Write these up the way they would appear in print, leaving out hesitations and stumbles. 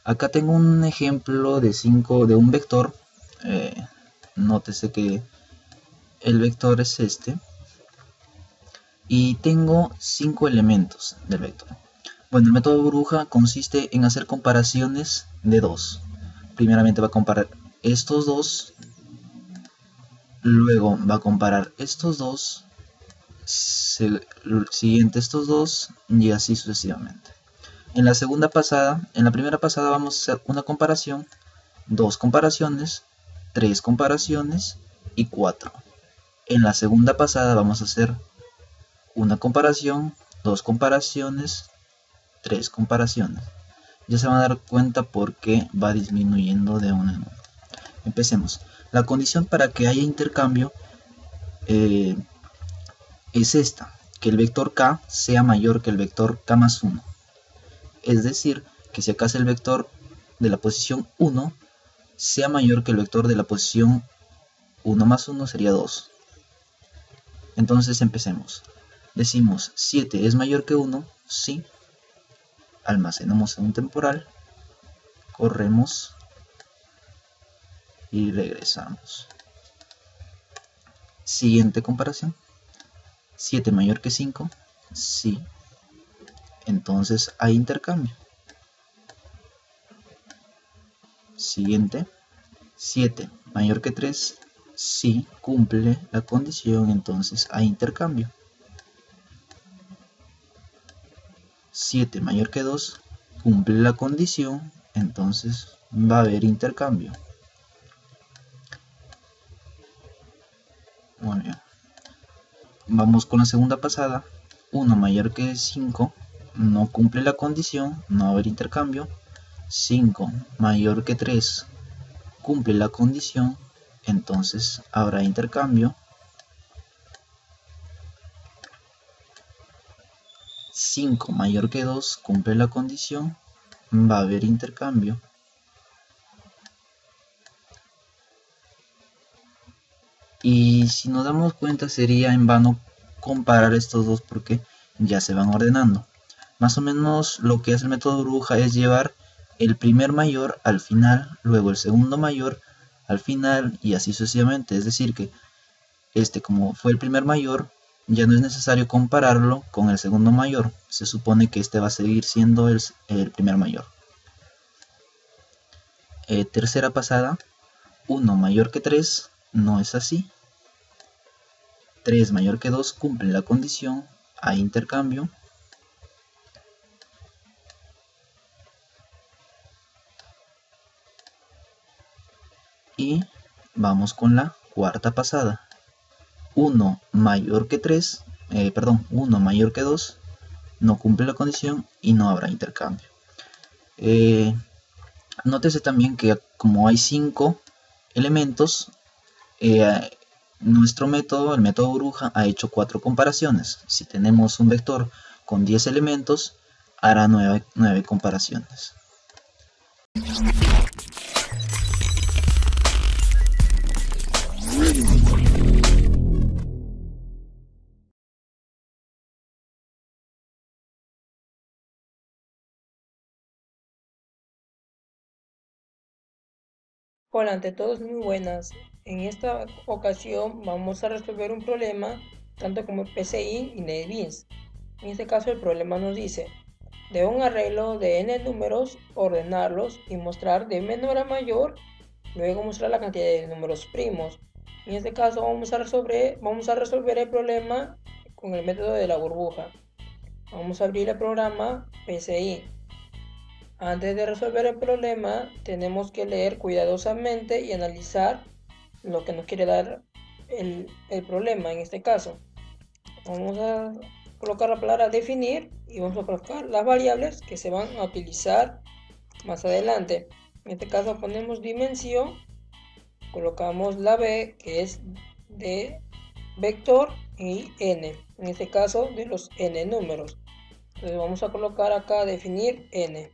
Acá tengo un ejemplo de 5 de un vector. Eh, Nótese que el vector es este. Y tengo 5 elementos del vector. Bueno, el método burbuja consiste en hacer comparaciones de dos. Primeramente va a comparar estos dos, luego va a comparar estos dos, siguiente estos dos y así sucesivamente. En la primera pasada vamos a hacer una comparación, dos comparaciones, tres comparaciones y cuatro. En la segunda pasada vamos a hacer una comparación, dos comparaciones, tres comparaciones. Ya se van a dar cuenta por qué va disminuyendo de uno en uno. Empecemos. La condición para que haya intercambio es esta, que el vector k sea mayor que el vector k más 1. Es decir, que si acá es el vector de la posición 1, sea mayor que el vector de la posición 1 más 1 sería 2. Entonces empecemos. Decimos 7 es mayor que 1, sí. Almacenamos en un temporal, corremos y regresamos. Siguiente comparación. 7 mayor que 5, sí. Entonces hay intercambio. Siguiente. 7 mayor que 3, sí, cumple la condición, entonces hay intercambio. 7 mayor que 2, cumple la condición, entonces va a haber intercambio. Muy bien. Vamos con la segunda pasada. 1 mayor que 5, no cumple la condición, no va a haber intercambio. 5 mayor que 3, cumple la condición, entonces habrá intercambio. 5 mayor que 2 cumple la condición, va a haber intercambio. Y si nos damos cuenta sería en vano comparar estos dos porque ya se van ordenando. Más o menos lo que hace el método burbuja es llevar el primer mayor al final, luego el segundo mayor al final y así sucesivamente. Es decir que como fue el primer mayor, ya no es necesario compararlo con el segundo mayor. Se supone que este va a seguir siendo el primer mayor. Tercera pasada. 1 mayor que 3, no es así. 3 mayor que 2 cumple la condición, hay intercambio. Y vamos con la cuarta pasada. 1 mayor que 3, 1 mayor que 2, no cumple la condición y no habrá intercambio. Nótese también que como hay 5 elementos, nuestro método, el método burbuja, ha hecho 4 comparaciones. Si tenemos un vector con 10 elementos, hará 9 comparaciones. Hola, ante todos muy buenas. En esta ocasión vamos a resolver un problema tanto como PCI y NetBeans. En este caso el problema nos dice, de un arreglo de n números, ordenarlos y mostrar de menor a mayor, luego mostrar la cantidad de números primos. En este caso vamos a resolver el problema con el método de la burbuja. Vamos a abrir el programa PCI. Antes de resolver el problema, tenemos que leer cuidadosamente y analizar lo que nos quiere dar el problema en este caso. Vamos a colocar la palabra definir y vamos a colocar las variables que se van a utilizar más adelante. En este caso ponemos dimensión, colocamos la b que es de vector y n, en este caso de los n números. Entonces vamos a colocar acá definir n.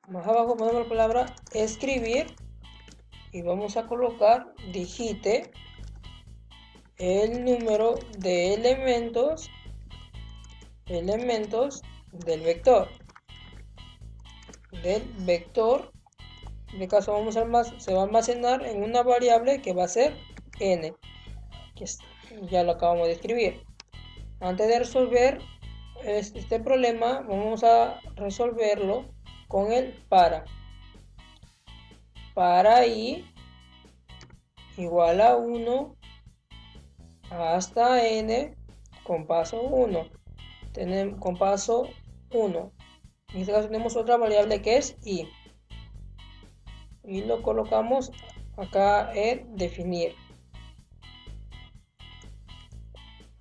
Más abajo ponemos la palabra escribir y vamos a colocar digite el número de elementos elementos del vector. En este caso se va a almacenar en una variable que va a ser n, que ya lo acabamos de escribir. Antes de resolver este problema, vamos a resolverlo con el para. Para i igual a 1 hasta n con paso 1. Con paso 1. En este caso tenemos otra variable que es i. Y lo colocamos acá en definir.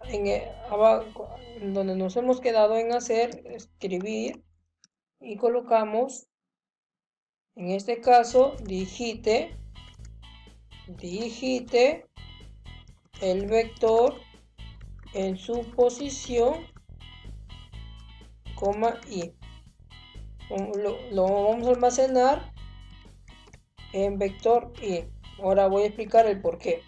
En donde nos hemos quedado en hacer, escribir, y colocamos, en este caso, digite el vector en su posición, coma i. Lo vamos a almacenar en vector i. Ahora voy a explicar el por qué.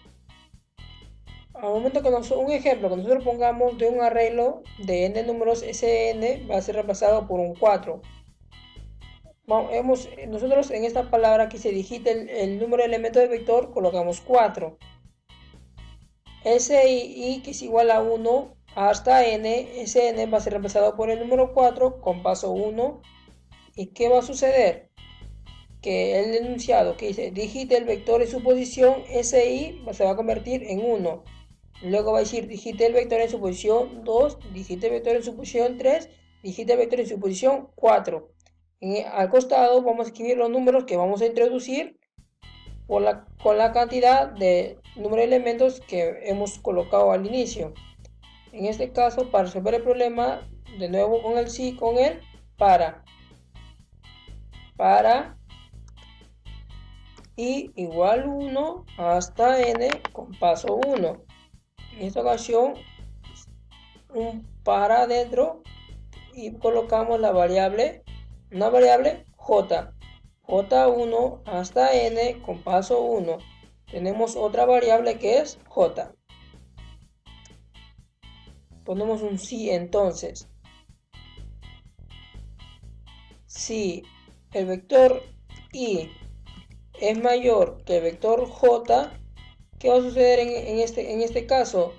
Al momento que un ejemplo que nosotros pongamos de un arreglo de n números, ese n va a ser reemplazado por un 4. Nosotros en esta palabra que se digita el número de elementos del vector, colocamos 4. Ese i que es igual a 1 hasta n, ese n va a ser reemplazado por el número 4 con paso 1. ¿Y qué va a suceder? Que el enunciado que dice digite el vector en su posición, ese i se va a convertir en 1. Luego va a decir digite el vector en su posición 2, digite el vector en su posición 3, digite el vector en su posición 4. Al costado vamos a escribir los números que vamos a introducir con la cantidad de número de elementos que hemos colocado al inicio. En este caso, para resolver el problema, de nuevo con el para i igual 1 hasta n con paso 1. En esta ocasión, un para adentro y colocamos una variable j1 hasta n con paso 1. Tenemos otra variable que es j. Ponemos un si entonces. Si el vector i es mayor que el vector j, ¿qué va a suceder en este caso?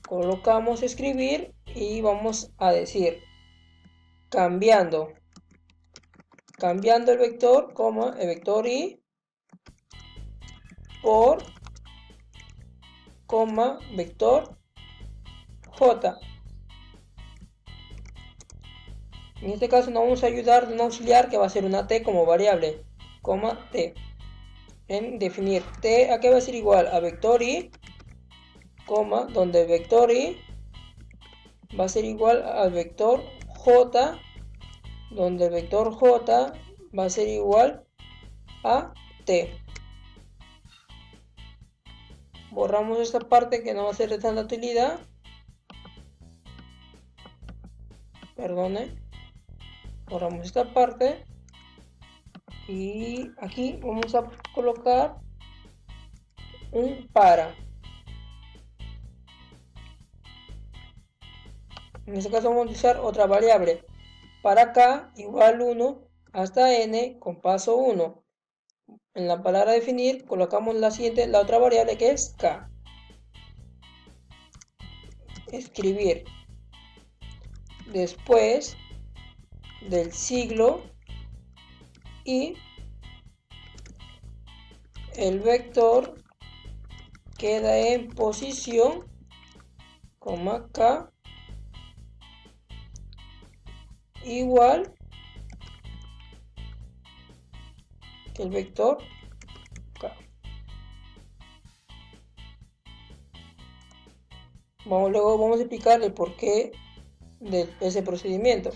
Colocamos escribir y vamos a decir cambiando el vector, el vector i por, vector j. En este caso nos vamos a ayudar de un auxiliar que va a ser una t como variable, t. En definir t, ¿a qué va a ser igual? A vector i, donde el vector i va a ser igual al vector j, donde el vector j va a ser igual a t. Borramos esta parte que no va a ser de tanta utilidad. Perdone. Borramos esta parte. Y aquí vamos a colocar un para. En este caso vamos a utilizar otra variable. Para k igual 1 hasta n con paso 1. En la palabra definir colocamos la otra variable que es k. Escribir. Después del siglo y el vector queda en posición, k igual que el vector k. Luego vamos a explicar el porqué de ese procedimiento.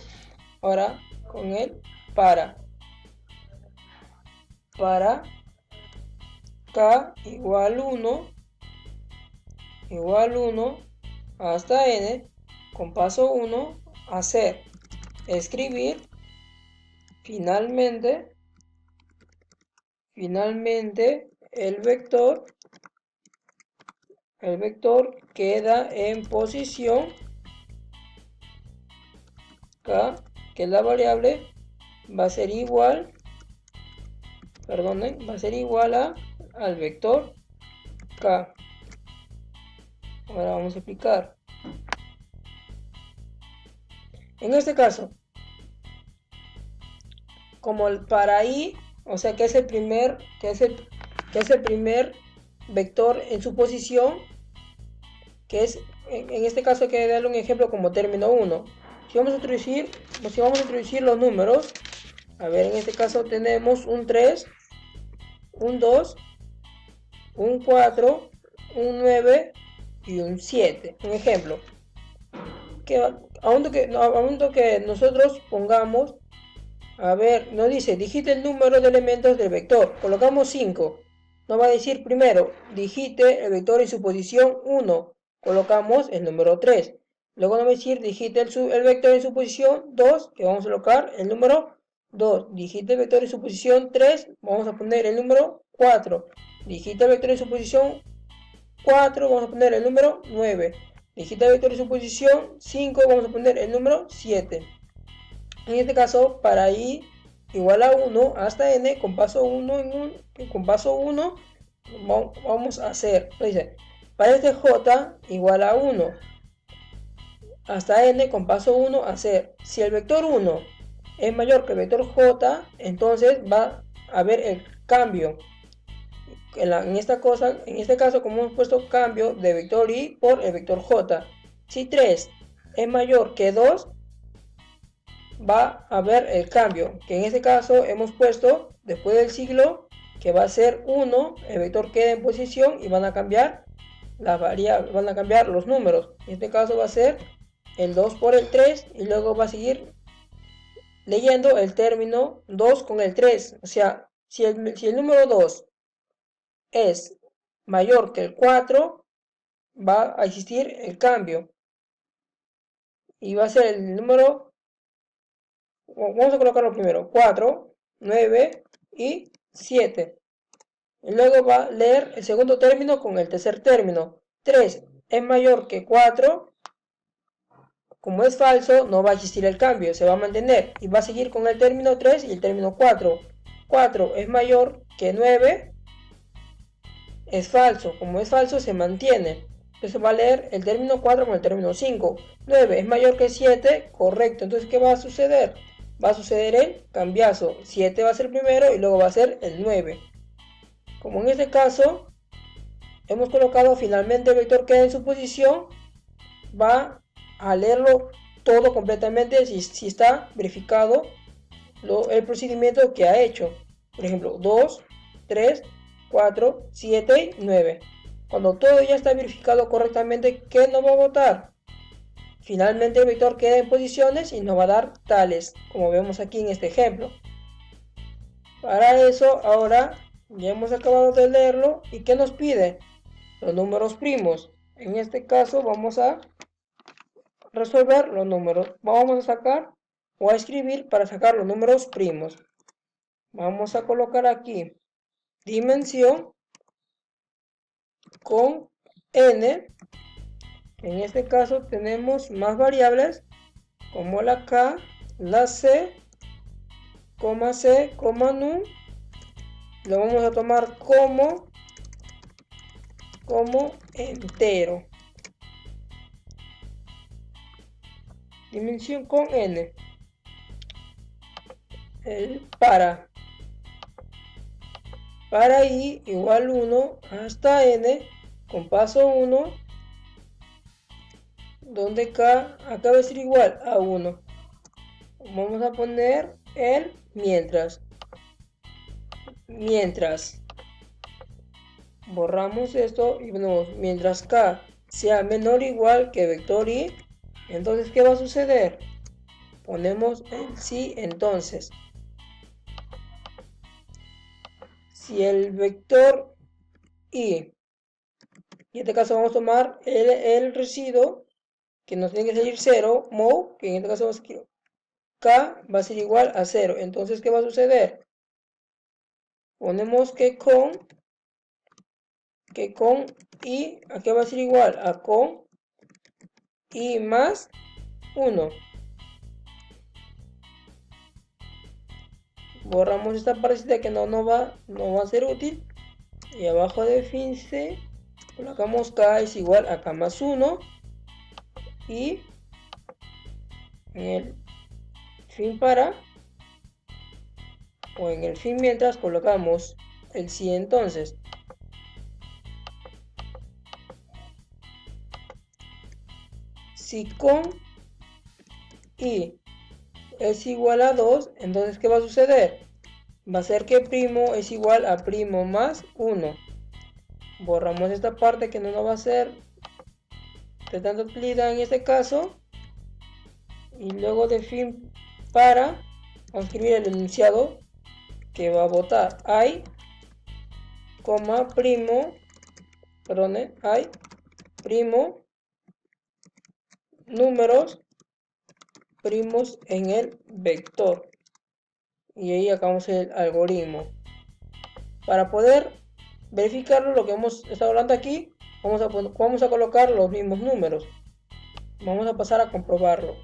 Ahora con el para k igual 1 hasta n con paso 1 hacer escribir finalmente el vector queda en posición k, que es la variable, va a ser igual, perdonen, va a ser igual al vector k. Ahora vamos a explicar. En este caso, como para i, o sea que es el primer, vector en su posición, que es, en este caso hay que darle un ejemplo como término 1. Si vamos a introducir los números, a ver, en este caso tenemos un 3, un 2, un 4, un 9 y un 7. Un ejemplo. Aunque nosotros pongamos, a ver, nos dice, digite el número de elementos del vector. Colocamos 5. Nos va a decir primero, digite el vector en su posición 1. Colocamos el número 3. Luego nos va a decir, digite el vector en su posición 2, que vamos a colocar el número 2. Digite el vector en su posición 3, vamos a poner el número 4. Digite el vector en su posición 4, vamos a poner el número 9. Digita el vector en su posición 5, vamos a poner el número 7. En este caso, para i igual a 1 hasta n, con paso 1 vamos a hacer. Entonces, para este j igual a 1 hasta n con paso 1 hacer. Si el vector 1 es mayor que el vector j, entonces va a haber el cambio. En este caso, como hemos puesto cambio de vector i por el vector j. Si 3 es mayor que 2, va a haber el cambio, que en este caso hemos puesto después del siglo, que va a ser 1, el vector queda en posición y van a cambiar las variables, van a cambiar los números. En este caso va a ser el 2 por el 3 y luego va a seguir leyendo el término 2 con el 3. O sea, si el número 2 es mayor que el 4, va a existir el cambio. Y va a ser el número, vamos a colocarlo primero, 4, 9 y 7. Y luego va a leer el segundo término con el tercer término. 3 es mayor que 4. Como es falso, no va a existir el cambio, se va a mantener. Y va a seguir con el término 3 y el término 4. 4 es mayor que 9. Es falso, como es falso se mantiene. Entonces va a leer el término 4 con el término 5. 9 es mayor que 7, correcto. Entonces, ¿qué va a suceder? Va a suceder el cambiazo. 7 va a ser primero y luego va a ser el 9. Como en este caso, hemos colocado finalmente el vector queda en su posición, va a leerlo todo completamente si está verificado el procedimiento que ha hecho. Por ejemplo, 2, 3, 4, 7 y 9. Cuando todo ya está verificado correctamente, ¿qué nos va a votar? Finalmente el vector queda en posiciones y nos va a dar tales, como vemos aquí en este ejemplo. Para eso, ahora ya hemos acabado de leerlo. ¿Y qué nos pide? Los números primos. En este caso vamos a resolver los números. Vamos a sacar o a escribir para sacar los números primos. Vamos a colocar aquí dimensión con n. En este caso tenemos más variables como la k, la c, num. Lo vamos a tomar como entero. Dimensión con n. El para i igual 1 hasta n con paso 1, donde k acaba de ser igual a 1. Vamos a poner el mientras. Borramos esto y ponemos mientras k sea menor o igual que vector i. Entonces, ¿qué va a suceder? Ponemos el sí entonces. Si el vector i, en este caso vamos a tomar el residuo, que nos tiene que salir 0, mou, que en este caso vamos a escribir k va a ser igual a 0. Entonces, ¿qué va a suceder? Ponemos que con i, ¿a qué va a ser igual? A con i más 1. borramos esta partecita que no va a ser útil, y abajo de fin C colocamos K es igual a K más 1, y en el fin para, o en el fin mientras, colocamos el si entonces. Si con i es igual a 2, entonces ¿qué va a suceder? Va a ser que primo es igual a primo más 1. Borramos esta parte que no nos va a ser de tanta utilidad en este caso. Y luego de fin para, vamos a escribir el enunciado que va a botar i, coma, primo, perdón, i, primo, números primos en el vector. Y ahí acabamos el algoritmo. Para poder verificarlo, lo que hemos estado hablando aquí, vamos a colocar los mismos números. Vamos a pasar a comprobarlo.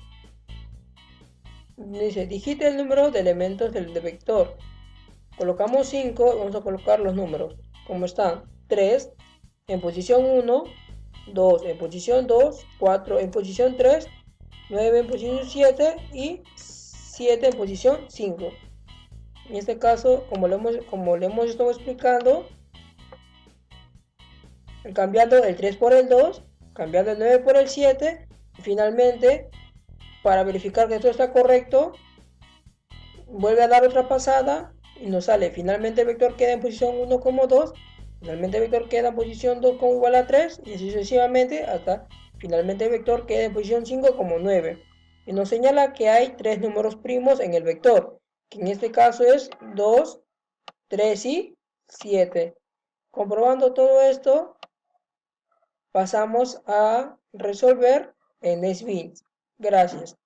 Dice, digite el número de elementos del vector. Colocamos 5, vamos a colocar los números como están: 3 en posición 1, 2 en posición 2, 4 en posición 3, 9 en posición 7 y 7 en posición 5. En este caso, como le hemos estado explicando, cambiando el 3 por el 2, cambiando el 9 por el 7, y finalmente, para verificar que todo está correcto, vuelve a dar otra pasada y nos sale: finalmente el vector queda en posición 1 como 2, finalmente el vector queda en posición 2 como igual a 3, y así sucesivamente hasta finalmente el vector queda en posición 5 como 9. Y nos señala que hay 3 números primos en el vector, que en este caso es 2, 3 y 7. Comprobando todo esto, pasamos a resolver en NetBeans. Gracias.